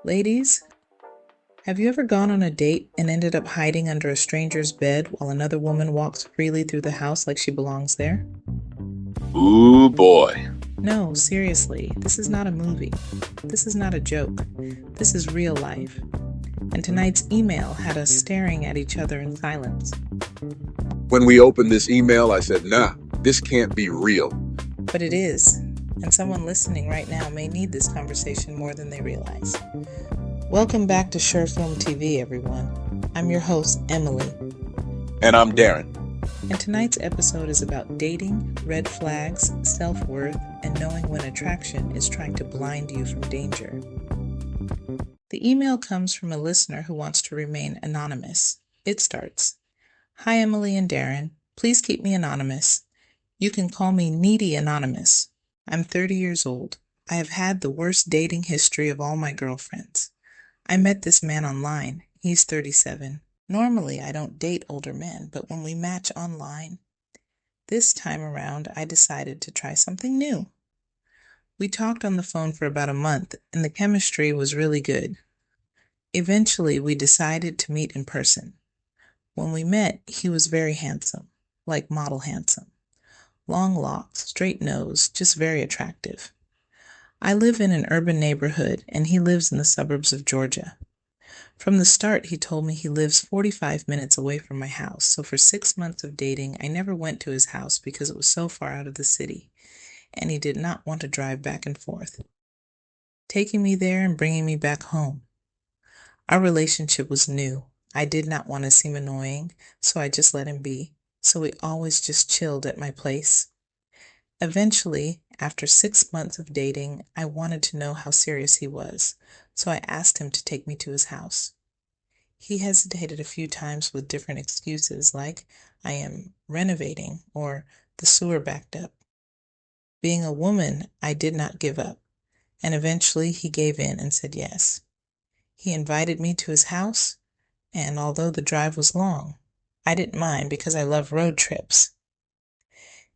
Ladies, have you ever gone on a date and ended up hiding under a stranger's bed while another woman walks freely through the house like she belongs there? Ooh boy. No, seriously, this is not a movie. This is not a joke. This is real life. And tonight's email had us staring at each other in silence. When we opened this email, I said, nah, this can't be real. But it is, and someone listening right now may need this conversation more than they realize. Welcome back to Sure Film TV, everyone. I'm your host, Emily. And I'm Darren. And tonight's episode is about dating, red flags, self-worth, and knowing when attraction is trying to blind you from danger. The email comes from a listener who wants to remain anonymous. It starts, "Hi, Emily and Darren. Please keep me anonymous. You can call me Needy Anonymous. I'm 30 years old. I have had the worst dating history of all my girlfriends. I met this man online. He's 37. Normally, I don't date older men, but when we match online, this time around, I decided to try something new. We talked on the phone for about a month, and the chemistry was really good. Eventually, we decided to meet in person. When we met, he was very handsome, like model handsome. Long locks, straight nose, just very attractive. I live in an urban neighborhood, and he lives in the suburbs of Georgia. From the start, he told me he lives 45 minutes away from my house, so for 6 months of dating, I never went to his house because it was so far out of the city, and he did not want to drive back and forth, taking me there and bringing me back home. Our relationship was new. I did not want to seem annoying, so I just let him be, so we always just chilled at my place. Eventually, after 6 months of dating, I wanted to know how serious he was, so I asked him to take me to his house. He hesitated a few times with different excuses like, "I am renovating," or "the sewer backed up." Being a woman, I did not give up, and eventually he gave in and said yes. He invited me to his house, and although the drive was long, I didn't mind because I love road trips.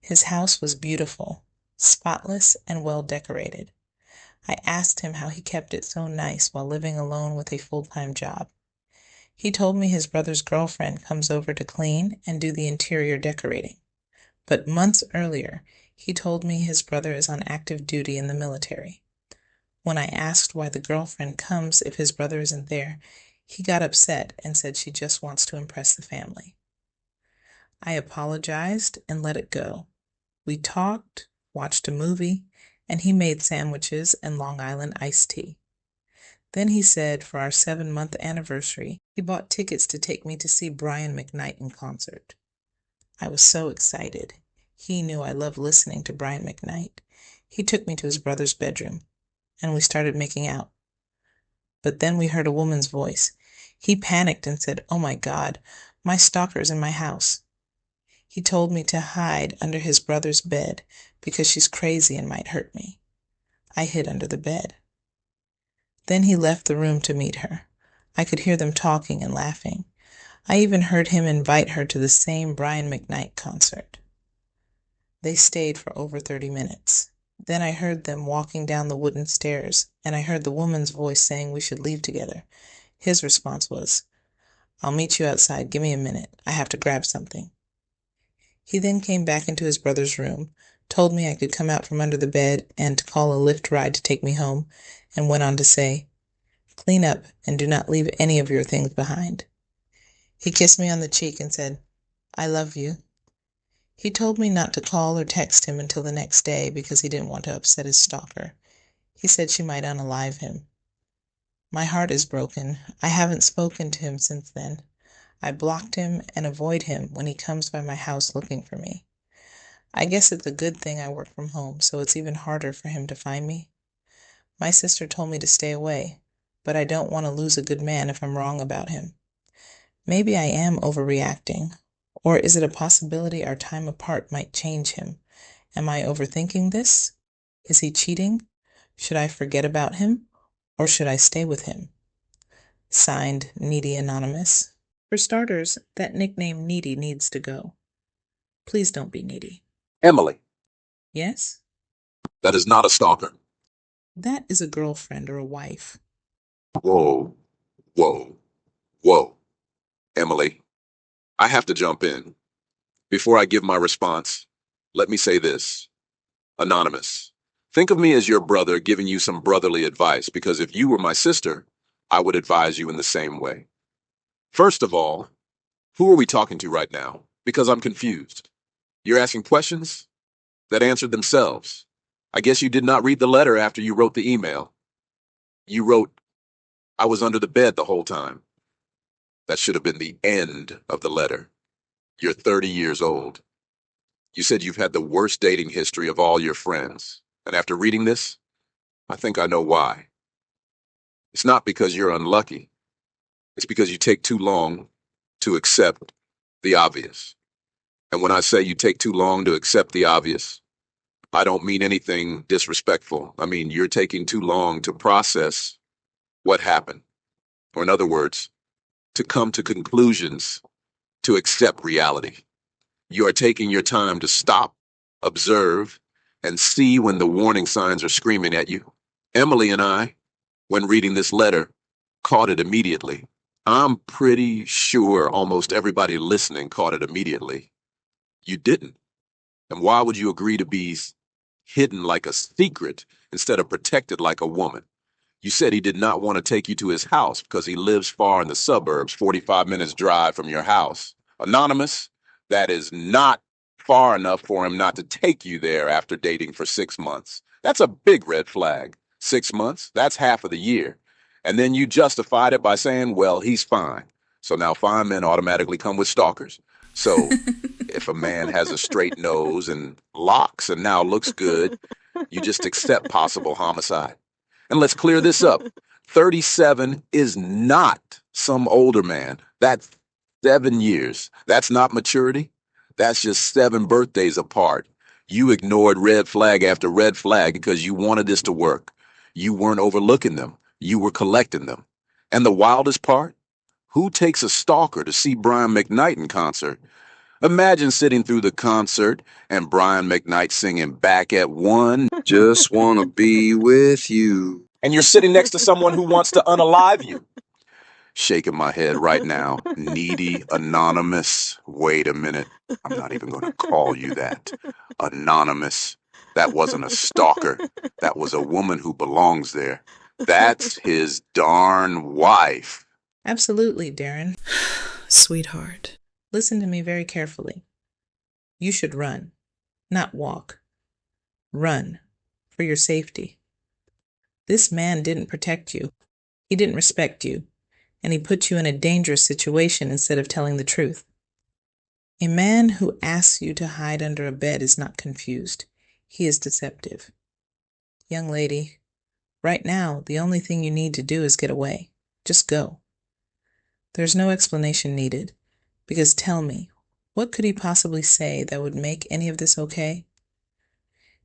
His house was beautiful, spotless, and well decorated. I asked him how he kept it so nice while living alone with a full-time job. He told me his brother's girlfriend comes over to clean and do the interior decorating. But months earlier, he told me his brother is on active duty in the military. When I asked why the girlfriend comes if his brother isn't there, he got upset and said she just wants to impress the family. I apologized and let it go. We talked, watched a movie, and he made sandwiches and Long Island iced tea. Then he said for our 7-month anniversary, he bought tickets to take me to see Brian McKnight in concert. I was so excited. He knew I loved listening to Brian McKnight. He took me to his brother's bedroom, and we started making out. But then we heard a woman's voice. He panicked and said, "Oh my God, my stalker's in my house." He told me to hide under his brother's bed because she's crazy and might hurt me. I hid under the bed. Then he left the room to meet her. I could hear them talking and laughing. I even heard him invite her to the same Brian McKnight concert. They stayed for over 30 minutes. Then I heard them walking down the wooden stairs, and I heard the woman's voice saying we should leave together. His response was, "I'll meet you outside. Give me a minute. I have to grab something." He then came back into his brother's room, told me I could come out from under the bed and to call a Lyft ride to take me home, and went on to say, "Clean up and do not leave any of your things behind." He kissed me on the cheek and said, "I love you." He told me not to call or text him until the next day because he didn't want to upset his stalker. He said she might unalive him. My heart is broken. I haven't spoken to him since then. I blocked him and avoid him when he comes by my house looking for me. I guess it's a good thing I work from home, so it's even harder for him to find me. My sister told me to stay away, but I don't want to lose a good man if I'm wrong about him. Maybe I am overreacting, or is it a possibility our time apart might change him? Am I overthinking this? Is he cheating? Should I forget about him, or should I stay with him? Signed, Needy Anonymous. For starters, that nickname Needy needs to go. Please don't be needy. Emily, Yes? that is not a stalker. That is a girlfriend or a wife. Whoa, whoa, whoa. Emily, I have to jump in. Before I give my response, let me say this. Anonymous, think of me as your brother giving you some brotherly advice because if you were my sister, I would advise you in the same way. First of all, who are we talking to right now? Because I'm confused. You're asking questions that answered themselves. I guess you did not read the letter after you wrote the email. You wrote, I was under the bed the whole time. That should have been the end of the letter. You're 30 years old. You said you've had the worst dating history of all your friends. And after reading this, I think I know why. It's not because you're unlucky. It's because you take too long to accept the obvious. And when I say you take too long to accept the obvious, I don't mean anything disrespectful. I mean, you're taking too long to process what happened. Or in other words, to come to conclusions, to accept reality. You are taking your time to stop, observe, and see when the warning signs are screaming at you. Emily and I, when reading this letter, caught it immediately. I'm pretty sure almost everybody listening caught it immediately. You didn't. And why would you agree to be hidden like a secret instead of protected like a woman? You said he did not want to take you to his house because he lives far in the suburbs, 45 minutes drive from your house. Anonymous, that is not far enough for him not to take you there after dating for 6 months. That's a big red flag. 6 months, that's half of the year. And then you justified it by saying, well, he's fine. So now fine men automatically come with stalkers. So if a man has a straight nose and locks and now looks good, you just accept possible homicide. And let's clear this up. 37 is not some older man. That's 7 years. That's not maturity. That's just 7 birthdays apart. You ignored red flag after red flag because you wanted this to work. You weren't overlooking them. You were collecting them. And the wildest part? Who takes a stalker to see Brian McKnight in concert? Imagine sitting through the concert and Brian McKnight singing back at one, just wanna be with you. And you're sitting next to someone who wants to unalive you. Shaking my head right now. Needy, anonymous. Wait a minute. I'm not even going to call you that. Anonymous. That wasn't a stalker. That was a woman who belongs there. That's his darn wife. Absolutely, Darren. Sweetheart. Listen to me very carefully. You should run, not walk. Run for your safety. This man didn't protect you. He didn't respect you, and he put you in a dangerous situation instead of telling the truth. A man who asks you to hide under a bed is not confused. He is deceptive. Young lady, right now, the only thing you need to do is get away. Just go. There's no explanation needed, because tell me, what could he possibly say that would make any of this okay?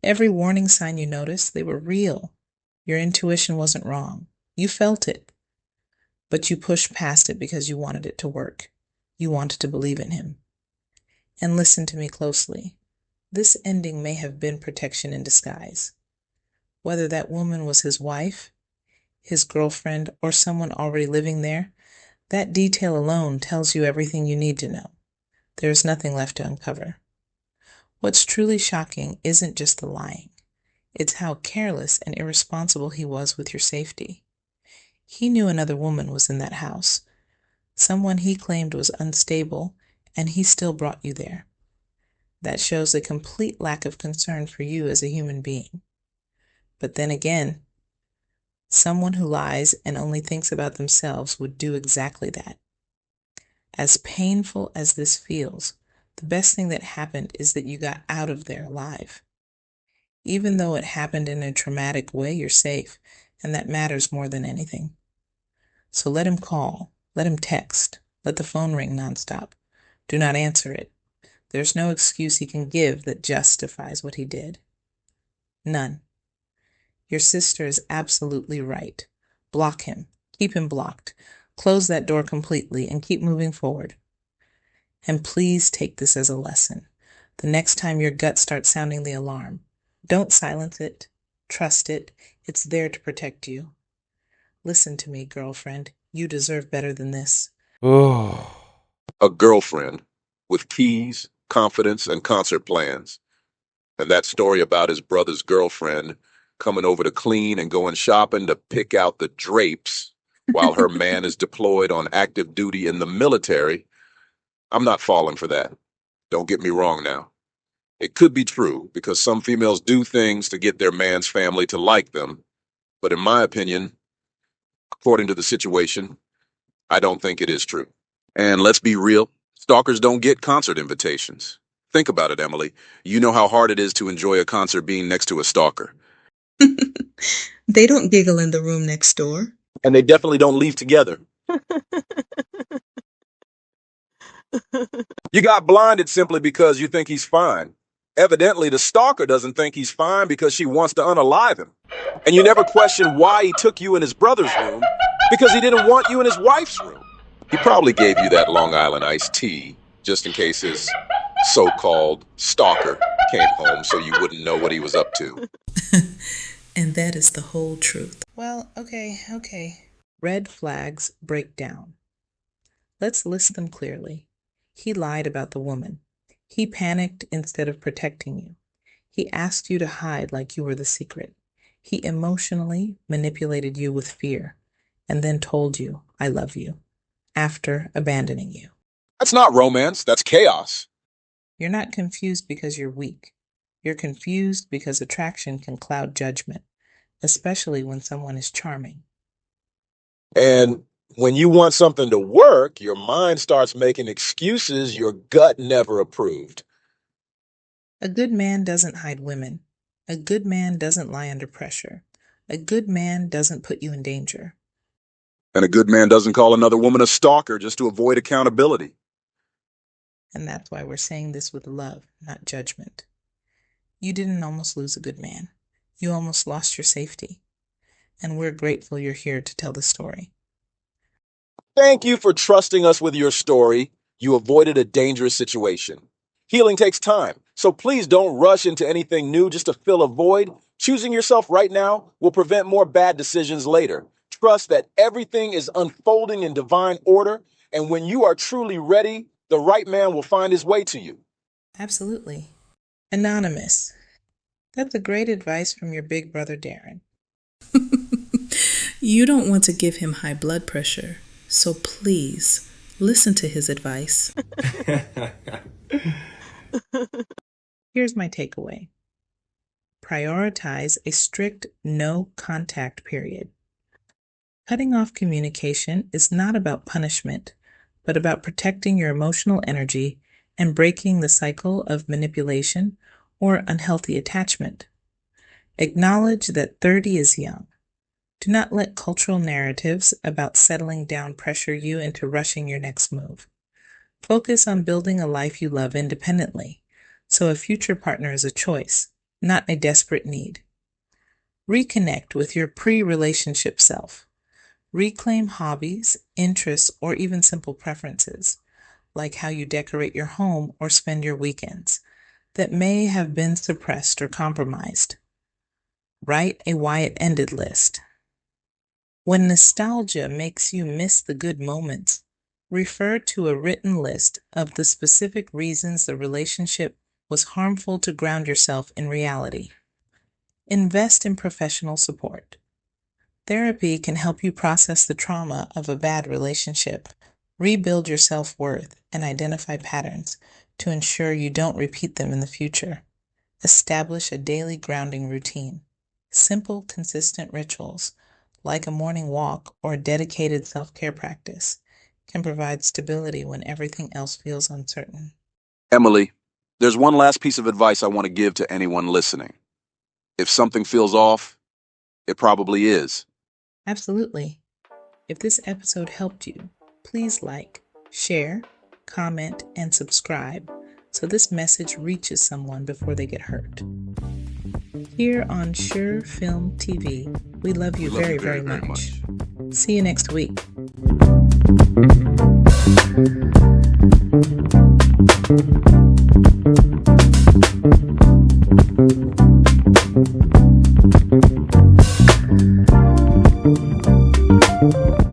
Every warning sign you noticed, they were real. Your intuition wasn't wrong. You felt it. But you pushed past it because you wanted it to work. You wanted to believe in him. And listen to me closely. This ending may have been protection in disguise. Whether that woman was his wife, his girlfriend, or someone already living there, that detail alone tells you everything you need to know. There is nothing left to uncover. What's truly shocking isn't just the lying. It's how careless and irresponsible he was with your safety. He knew another woman was in that house, someone he claimed was unstable, and he still brought you there. That shows a complete lack of concern for you as a human being. But then again, someone who lies and only thinks about themselves would do exactly that. As painful as this feels, the best thing that happened is that you got out of there alive. Even though it happened in a traumatic way, you're safe, and that matters more than anything. So let him call, let him text, let the phone ring nonstop. Do not answer it. There's no excuse he can give that justifies what he did. None. Your sister is absolutely right. Block him. Keep him blocked. Close that door completely and keep moving forward. And please take this as a lesson. The next time your gut starts sounding the alarm, don't silence it. Trust it. It's there to protect you. Listen to me, girlfriend. You deserve better than this. Oh. A girlfriend with keys, confidence, and concert plans. And that story about his brother's girlfriend coming over to clean and going shopping to pick out the drapes while her man is deployed on active duty in the military. I'm not falling for that. Don't get me wrong now. It could be true because some females do things to get their man's family to like them. But in my opinion, according to the situation, I don't think it is true. And let's be real, stalkers don't get concert invitations. Think about it, Emily. You know how hard it is to enjoy a concert being next to a stalker. They don't giggle in the room next door. And they definitely don't leave together. You got blinded simply because you think he's fine. Evidently, the stalker doesn't think he's fine because she wants to unalive him. And you never question why he took you in his brother's room because he didn't want you in his wife's room. He probably gave you that Long Island iced tea just in case his so-called stalker came home so you wouldn't know what he was up to. And that is the whole truth. Well, okay. Red flags break down. Let's list them clearly. He lied about the woman. He panicked instead of protecting you. He asked you to hide like you were the secret. He emotionally manipulated you with fear and then told you, I love you, after abandoning you. That's not romance, that's chaos. You're not confused because you're weak. You're confused because attraction can cloud judgment, especially when someone is charming. And when you want something to work, your mind starts making excuses your gut never approved. A good man doesn't hide women. A good man doesn't lie under pressure. A good man doesn't put you in danger. And a good man doesn't call another woman a stalker just to avoid accountability. And that's why we're saying this with love, not judgment. You didn't almost lose a good man. You almost lost your safety. And we're grateful you're here to tell the story. Thank you for trusting us with your story. You avoided a dangerous situation. Healing takes time, so please don't rush into anything new just to fill a void. Choosing yourself right now will prevent more bad decisions later. Trust that everything is unfolding in divine order, and when you are truly ready, the right man will find his way to you. Absolutely. Anonymous. That's a great advice from your big brother Darren. You don't want to give him high blood pressure, so please listen to his advice. Here's my takeaway. Prioritize a strict no contact period. Cutting off communication is not about punishment, but about protecting your emotional energy and breaking the cycle of manipulation or unhealthy attachment. Acknowledge that 30 is young. Do not let cultural narratives about settling down pressure you into rushing your next move. Focus on building a life you love independently, so a future partner is a choice, not a desperate need. Reconnect with your pre-relationship self. Reclaim hobbies, interests, or even simple preferences, like how you decorate your home or spend your weekends, that may have been suppressed or compromised. Write a why it ended list. When nostalgia makes you miss the good moments, refer to a written list of the specific reasons the relationship was harmful to ground yourself in reality. Invest in professional support. Therapy can help you process the trauma of a bad relationship, rebuild your self-worth, and identify patterns to ensure you don't repeat them in the future. Establish a daily grounding routine. Simple, consistent rituals, like a morning walk or a dedicated self-care practice, can provide stability when everything else feels uncertain. Emily, there's one last piece of advice I want to give to anyone listening. If something feels off, it probably is. Absolutely. If this episode helped you, please like, share, comment, and subscribe so this message reaches someone before they get hurt. Here on Sure Film TV, we love you very, very much. See you next week.